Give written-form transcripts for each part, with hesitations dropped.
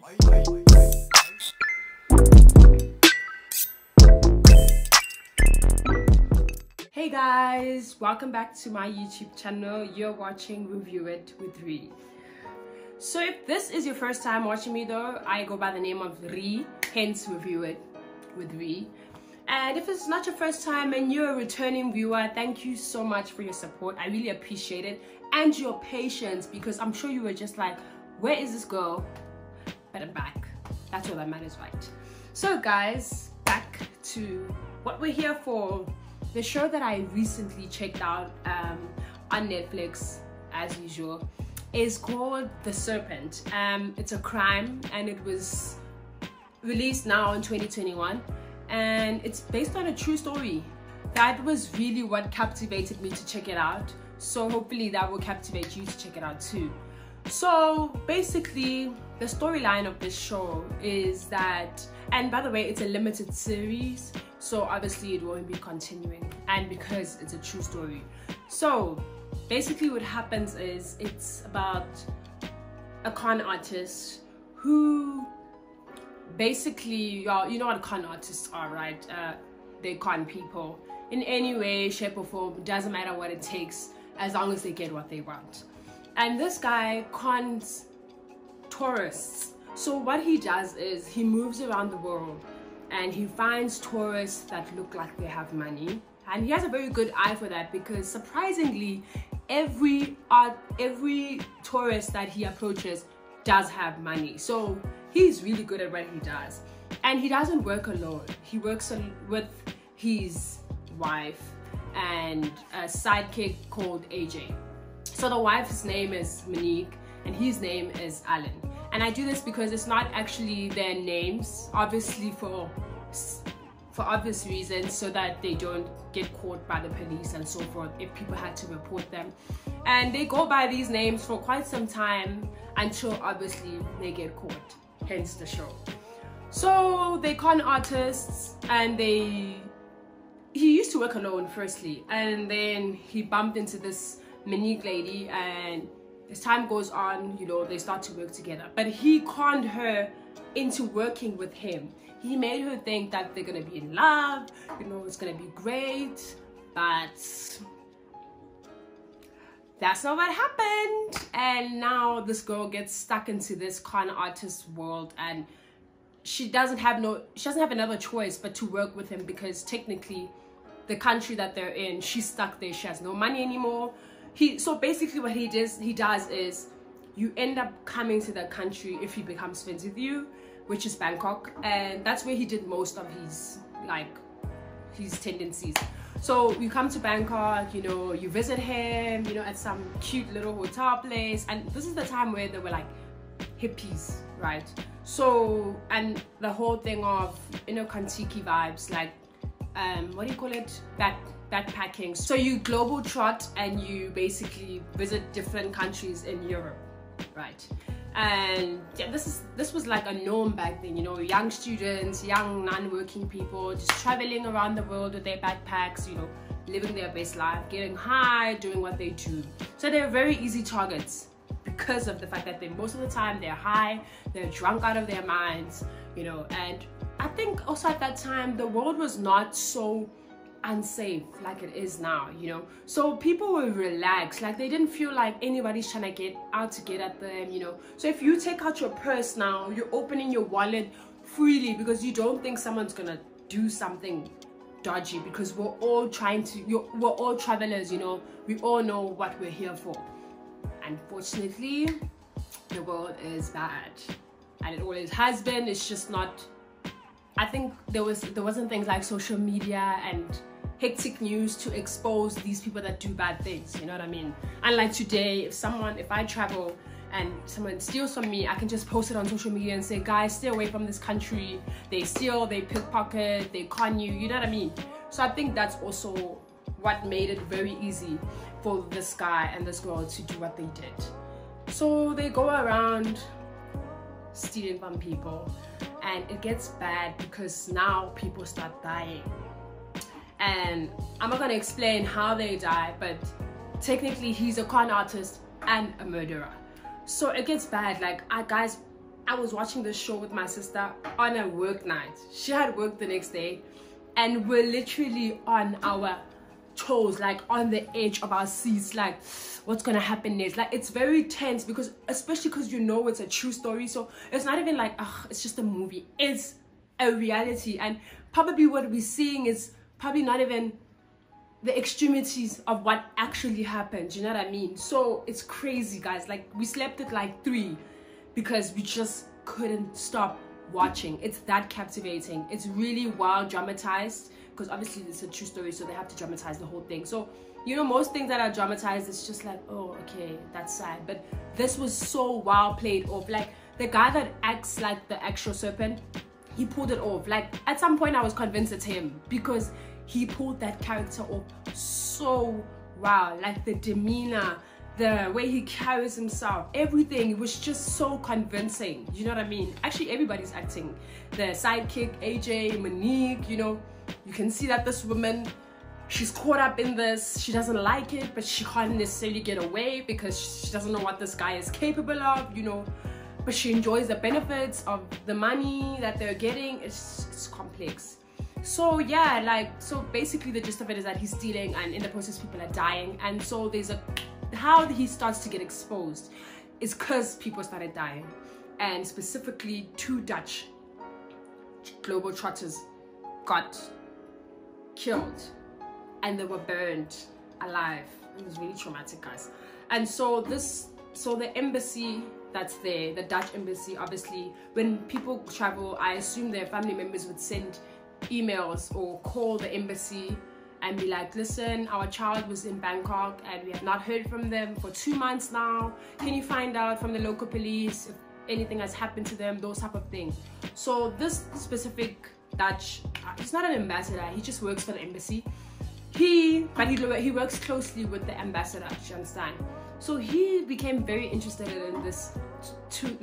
Hey guys, welcome back to my YouTube channel. You're watching Review It with Ree. So if this is your first time watching me though, I go by the name of Ree, hence Review It with Ree. And if it's not your first time and you're a returning viewer, thank you so much for your support. I really appreciate it, and your patience, because I'm sure you were just like, where is this girl? But I'm back. That's all that matters, right? So guys, back to what we're here for. The show that I recently checked out on Netflix, as usual, is called The Serpent. It's a crime, and it was released now in 2021, and it's based on a true story. That was really what captivated me to check it out, so hopefully that will captivate you to check it out too. So basically, the storyline of this show is that, and by the way, it's a limited series, so obviously it won't be continuing, and because it's a true story. So basically what happens is, it's about a con artist who basically, you know what con artists are, right? They con people in any way, shape or form. Doesn't matter what it takes, as long as they get what they want. And this guy cons tourists. So what he does is he moves around the world and he finds tourists that look like they have money, and he has a very good eye for that, because surprisingly every tourist that he approaches does have money. So he's really good at what he does, and he doesn't work alone. He works with his wife and a sidekick called AJ. So the wife's name is Monique and his name is Alan. And I do this because it's not actually their names, obviously for obvious reasons, so that they don't get caught by the police and so forth if people had to report them. And they go by these names for quite some time until obviously they get caught, hence the show. So they con artists, and he used to work alone firstly, and then he bumped into this Monique lady, and as time goes on, you know, they start to work together. But he conned her into working with him. He made her think that they're gonna be in love, you know, it's gonna be great, but that's not what happened. And now this girl gets stuck into this con artist world, and she doesn't have another choice but to work with him, because technically the country that they're in, she's stuck there, she has no money anymore. So basically what he does is, you end up coming to that country if he becomes friends with you, which is Bangkok, and that's where he did most of his tendencies. So you come to Bangkok, you know, you visit him, you know, at some cute little hotel place, and this is the time where they were like hippies, right? So, and the whole thing of, you know, Kontiki vibes, like what do you call it, backpacking. So you global trot and you basically visit different countries in Europe, right? And yeah, this was like a norm back then, you know, young students, young non-working people just traveling around the world with their backpacks, you know, living their best life, getting high, doing what they do. So they're very easy targets because of the fact that most of the time they're high, they're drunk out of their minds, you know. And I think also at that time the world was not so unsafe like it is now, you know. So people were relaxed, like they didn't feel like anybody's trying to get out to get at them, you know. So if you take out your purse now, you're opening your wallet freely, because you don't think someone's gonna do something dodgy, because we're all travelers, you know. We all know what we're here for. Unfortunately, the world is bad, and it always has been. It's just not, I think there wasn't things like social media and hectic news to expose these people that do bad things, you know what I mean? Unlike today, if I travel and someone steals from me, I can just post it on social media and say, guys, stay away from this country. They steal, they pickpocket, they con you, you know what I mean? So I think that's also what made it very easy for this guy and this girl to do what they did. So they go around stealing from people, and it gets bad because now people start dying. And I'm not gonna explain how they die, but technically he's a con artist and a murderer. So it gets bad. Like, guys I was watching this show with my sister on a work night. She had work the next day, and we're literally on our toes, like on the edge of our seats, like what's gonna happen next. Like it's very tense, because especially because you know it's a true story, so it's not even like it's just a movie, it's a reality. And probably what we're seeing is probably not even the extremities of what actually happened, you know what I mean? So it's crazy, guys. Like we slept at like 3 because we just couldn't stop watching. It's that captivating. It's really well dramatized, because obviously it's a true story, so they have to dramatize the whole thing. So you know, most things that are dramatized, it's just like, oh, okay, that's sad. But this was so well played off. Like the guy that acts like the actual serpent, he pulled it off. Like at some point I was convinced it's him, because he pulled that character off so well. Like the demeanor, the way he carries himself, everything, it was just so convincing, you know what I mean? Actually everybody's acting. The sidekick, AJ, Monique, you know, you can see that this woman, she's caught up in this. She doesn't like it, but she can't necessarily get away because she doesn't know what this guy is capable of, you know, but she enjoys the benefits of the money that they're getting. It's complex. So yeah, like, so basically the gist of it is that he's stealing, and in the process people are dying. And so there's how he starts to get exposed is because people started dying, and specifically 2 Dutch global trotters got killed and they were burned alive. It was really traumatic, guys. And so the embassy that's there, the Dutch embassy, obviously when people travel, I assume their family members would send emails or call the embassy and be like, listen, our child was in Bangkok and we have not heard from them for 2 months now. Can you find out from the local police if anything has happened to them, those type of things. So this specific Dutch, he's not an ambassador, he just works for the embassy. He works closely with the ambassador, you understand? So he became very interested in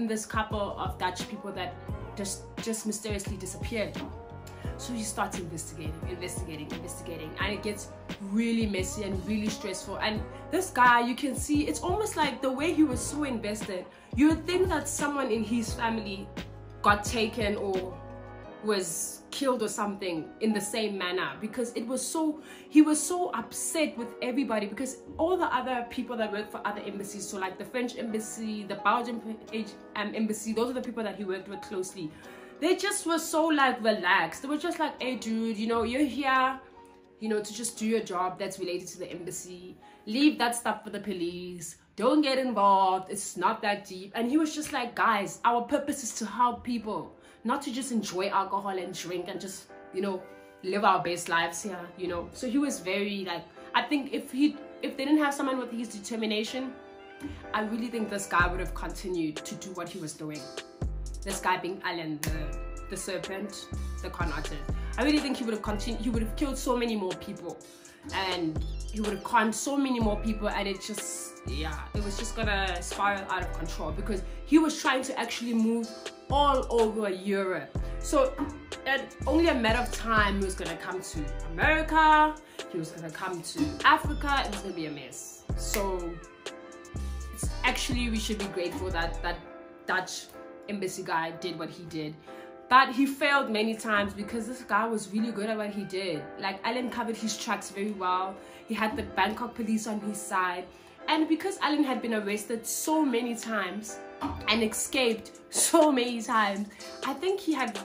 this couple of Dutch people that just mysteriously disappeared. So he starts investigating, and it gets really messy and really stressful. And this guy, you can see, it's almost like the way he was so invested, you would think that someone in his family got taken or was killed or something in the same manner, because he was so upset with everybody, because all the other people that work for other embassies, so like the French embassy, the Belgian embassy, those are the people that he worked with closely. They just were so like relaxed. They were just like, hey dude, you know, you're here, you know, to just do your job that's related to the embassy. Leave that stuff for the police. Don't get involved. It's not that deep. And he was just like, guys, our purpose is to help people, not to just enjoy alcohol and drink and just, you know, live our best lives here, you know. So he was very like, I think if they didn't have someone with his determination, I really think this guy would have continued to do what he was doing. This guy being Alan, the serpent, the con artist. I really think he would have continued. He would have killed so many more people, and he would have conned so many more people, and it just, yeah, it was just gonna spiral out of control, because he was trying to actually move all over Europe. So only a matter of time he was gonna come to America, he was gonna come to Africa, it was gonna be a mess. So it's actually, we should be grateful that that Dutch embassy guy did what he did. But he failed many times, because this guy was really good at what he did. Like, Alan covered his tracks very well. He had the Bangkok police on his side. And because Alan had been arrested so many times and escaped so many times, I think he had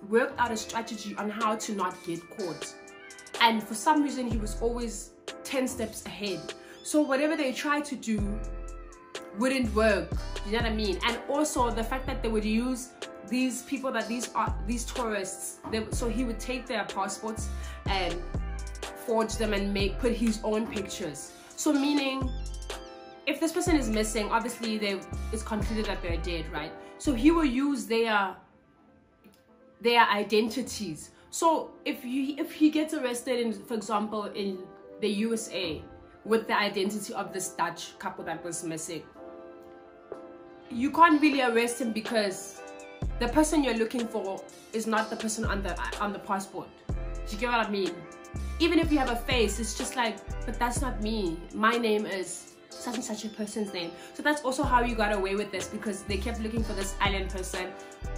worked out a strategy on how to not get caught. And for some reason, he was always 10 steps ahead. So whatever they tried to do wouldn't work, you know what I mean? And also the fact that they would use these people, that these tourists, so he would take their passports and forge them and put his own pictures. So meaning, if this person is missing, obviously it's concluded that they're dead, right? So he will use their identities. So if he gets arrested in, for example, in the USA with the identity of this Dutch couple that was missing, you can't really arrest him, because the person you're looking for is not the person on the passport. Do you get what I mean? Even if you have a face, it's just like, but that's not me. My name is such and such a person's name. So that's also how you got away with this, because they kept looking for this Alan person,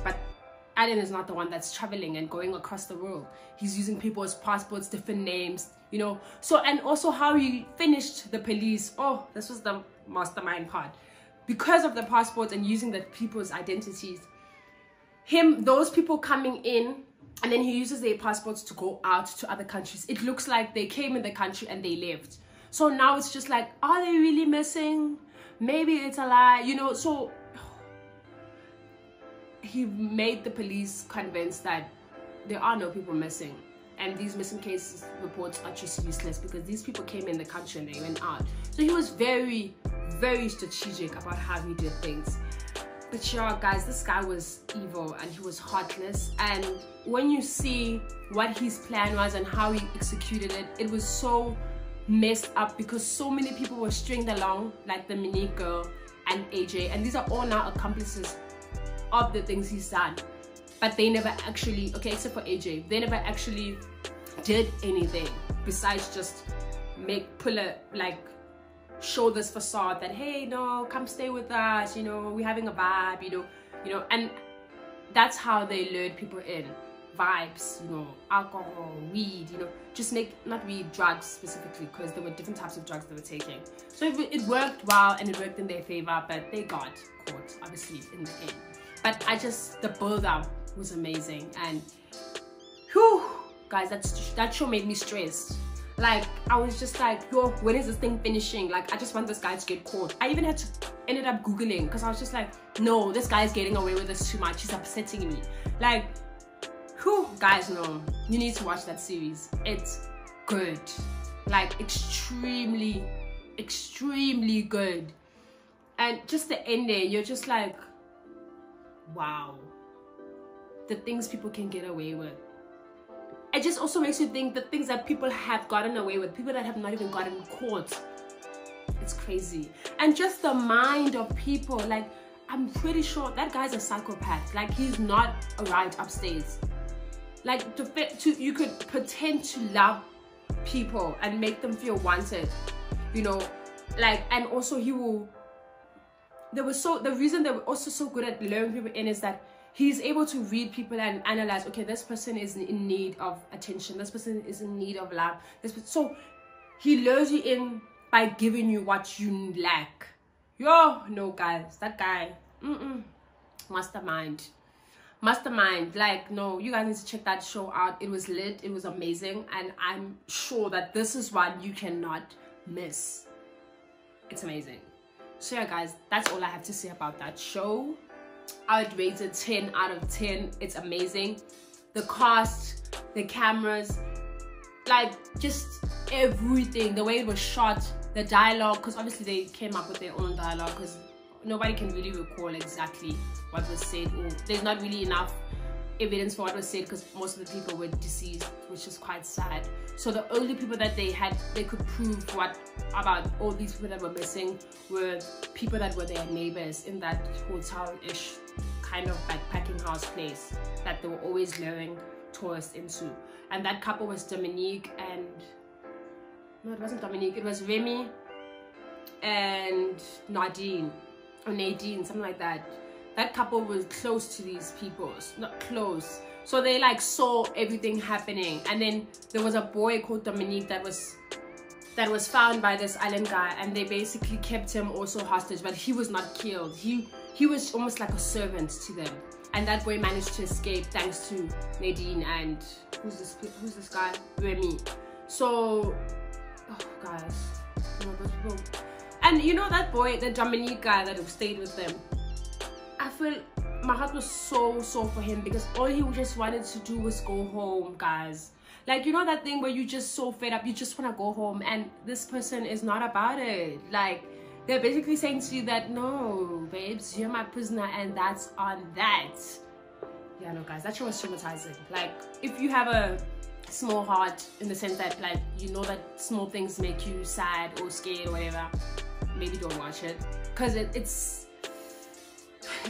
but Alan is not the one that's traveling and going across the world. He's using people's passports, different names, you know. So, and also how he finished the police. Oh, this was the mastermind part. Because of the passports and using the people's identities, those people coming in, and then he uses their passports to go out to other countries. It looks like they came in the country and they left. So now it's just like, are they really missing? Maybe it's a lie, you know. So he made the police convinced that there are no people missing, and these missing cases reports are just useless because these people came in the country and they went out. So he was very, very strategic about how he did things. But yeah, guys, this guy was evil and he was heartless. And when you see what his plan was and how he executed it, it was so messed up because so many people were stringed along, like the Monique girl and AJ, and these are all now accomplices of the things he's done. But they never actually, okay, except for AJ, they never actually did anything besides just show this facade that, hey, no, come stay with us, you know, we're having a vibe, you know, and that's how they lured people in. Vibes, you know, alcohol, weed, you know, just not weed, drugs specifically, because there were different types of drugs they were taking. So it worked well and it worked in their favor, but they got caught, obviously, in the end. But the build-up was amazing, and whew, guys, that show made me stressed. Like, I was just like, yo, when is this thing finishing? Like, I just want this guy to get caught. I even ended up Googling, because I was just like, no, this guy's getting away with this too much. He's upsetting me. Like, whew, guys, no, you need to watch that series. It's good. Like, extremely, extremely good. And just the ending, you're just like, wow, the things people can get away with. It just also makes you think the things that people have gotten away with, people that have not even gotten caught. It's crazy. And just the mind of people, like, I'm pretty sure that guy's a psychopath. Like, he's not right upstairs. Like, you could pretend to love people and make them feel wanted, you know, like, and also the reason they were also so good at luring people in is that he's able to read people and analyze, okay, this person is in need of attention, this person is in need of love, so he lures you in by giving you what you lack. Yo, no, guys, that guy, mastermind. Like, no, you guys need to check that show out. It was lit, it was amazing, and I'm sure that this is one you cannot miss. It's amazing. So yeah, guys, that's all I have to say about that show. I would rate it 10 out of 10. It's amazing. The cast, the cameras, like, just everything, the way it was shot, the dialogue, because obviously they came up with their own dialogue, because nobody can really recall exactly what was said, or there's not really enough evidence for what was said because most of the people were deceased, which is quite sad. So the only people that they could prove about all these people that were missing were people that were their neighbors in that hotel-ish kind of backpacking house place that they were always luring tourists into. And that couple was Dominique and, no, it wasn't Dominique, it was Remy and Nadine, or Nadine, something like that. That couple was close to these people, not close. So they like saw everything happening. And then there was a boy called Dominique that was found by this island guy, and they basically kept him also hostage, but he was not killed. He was almost like a servant to them. And that boy managed to escape thanks to Nadine and who's this guy? Remy. So, oh guys, you know, those people. And you know that boy, the Dominique guy that stayed with them, I feel my heart was so for him, because all he just wanted to do was go home, guys. Like, you know that thing where you just so fed up, you just want to go home, and this person is not about it. Like, they're basically saying to you that, no, babes, you're my prisoner, and that's on that. Yeah, no, guys, that show was traumatizing. Like, if you have a small heart, in the sense that, like, you know that small things make you sad or scared or whatever, maybe don't watch it, because it's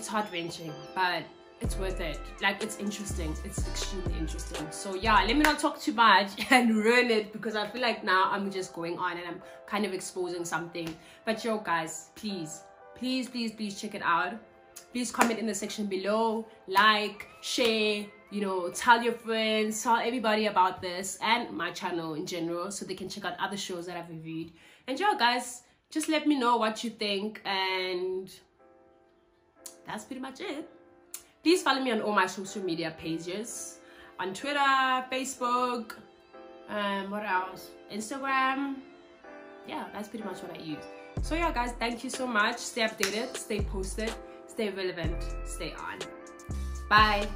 heart-wrenching. But it's worth it. Like, it's interesting. It's extremely interesting. So yeah, let me not talk too much and ruin it, because I feel like now I'm just going on and I'm kind of exposing something. But yo guys, please check it out. Please comment in the section below, like, share, you know, tell your friends, tell everybody about this and my channel in general, so they can check out other shows that I've reviewed. And yo guys, just let me know what you think, and that's pretty much it. Please follow me on all my social media pages, on Twitter, Facebook, what else, Instagram. Yeah, that's pretty much what I use. So yeah guys, thank you so much. Stay updated, stay posted, stay relevant, stay on. Bye.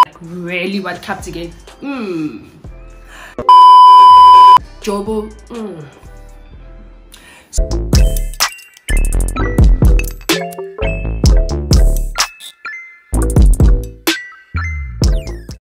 Like, really, what kept again? Jobo.